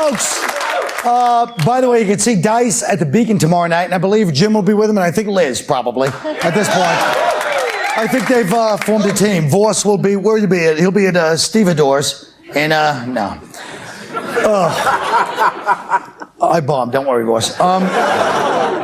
folks. By the way, you can see Dice at the Beacon tomorrow night, and I believe Jim will be with him, and I think Liz probably at this point. I think they've formed a team. Voss will be, where will he be at? He'll be at Stevedores, and no. I bombed, don't worry, Voss.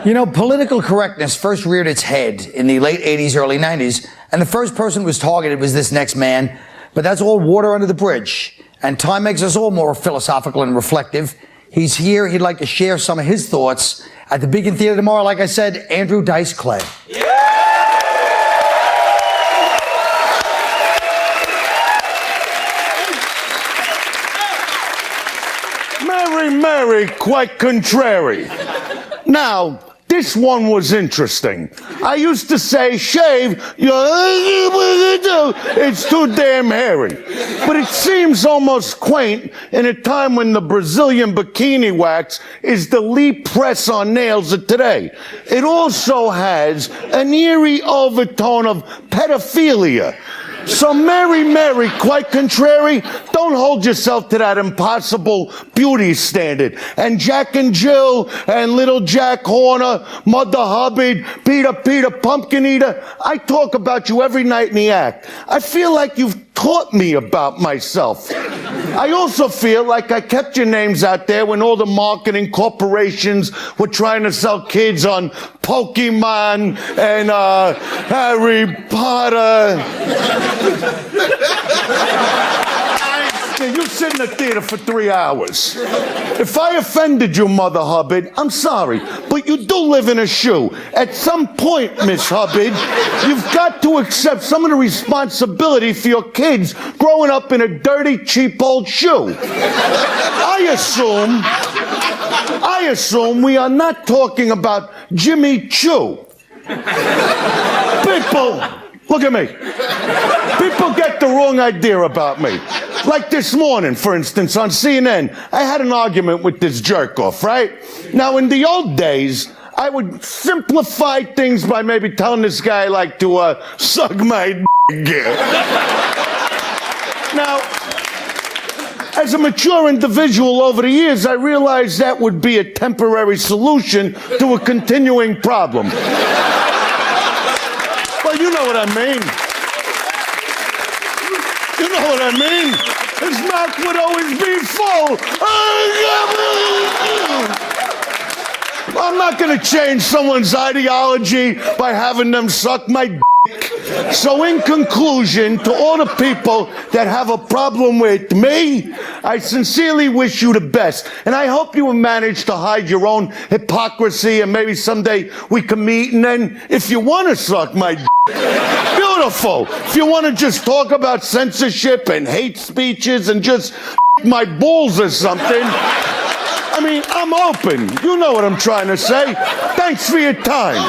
You know, political correctness first reared its head in the late 80s, early 90s, and the first person who was targeted was this next man, but that's all water under the bridge, and time makes us all more philosophical and reflective. He's here. He'd like to share some of his thoughts at the Beacon Theater tomorrow. Like I said, Andrew Dice Clay. Mary, Mary, quite contrary. Now, this one was interesting. I used to say, shave, it's too damn hairy. But it seems almost quaint in a time when the Brazilian bikini wax is the lead press on nails of today. It also has an eerie overtone of pedophilia. So Mary, Mary, quite contrary, don't hold yourself to that impossible beauty standard. And Jack and Jill and little Jack Horner, Mother Hubbard, Peter, Pumpkin Eater, I talk about you every night in the act. I feel like you've taught me about myself. I also feel like I kept your names out there when all the marketing corporations were trying to sell kids on Pokemon and Harry Potter. You sit in the theater for 3 hours. If I offended you, Mother Hubbard, I'm sorry, but you do live in a shoe. At some point, Miss Hubbard, you've got to accept some of the responsibility for your kids growing up in a dirty, cheap old shoe. I assume we are not talking about Jimmy Choo. People, look at me. People get the wrong idea about me. Like this morning, for instance, on CNN, I had an argument with this jerk-off, right? Now, in the old days, I would simplify things by maybe telling this guy, like, to suck my dick. Now, as a mature individual over the years, I realized that would be a temporary solution to a continuing problem. Well, you know what I mean. You know what I mean? His mouth would always be full. I'm not going to change someone's ideology by having them suck my dick. So in conclusion, to all the people that have a problem with me, I sincerely wish you the best. And I hope you will manage to hide your own hypocrisy, and maybe someday we can meet, and then if you want to suck my dick, beautiful. If you want to just talk about censorship and hate speeches and just my balls or something, I mean, I'm open. You know what I'm trying to say. Thanks for your time.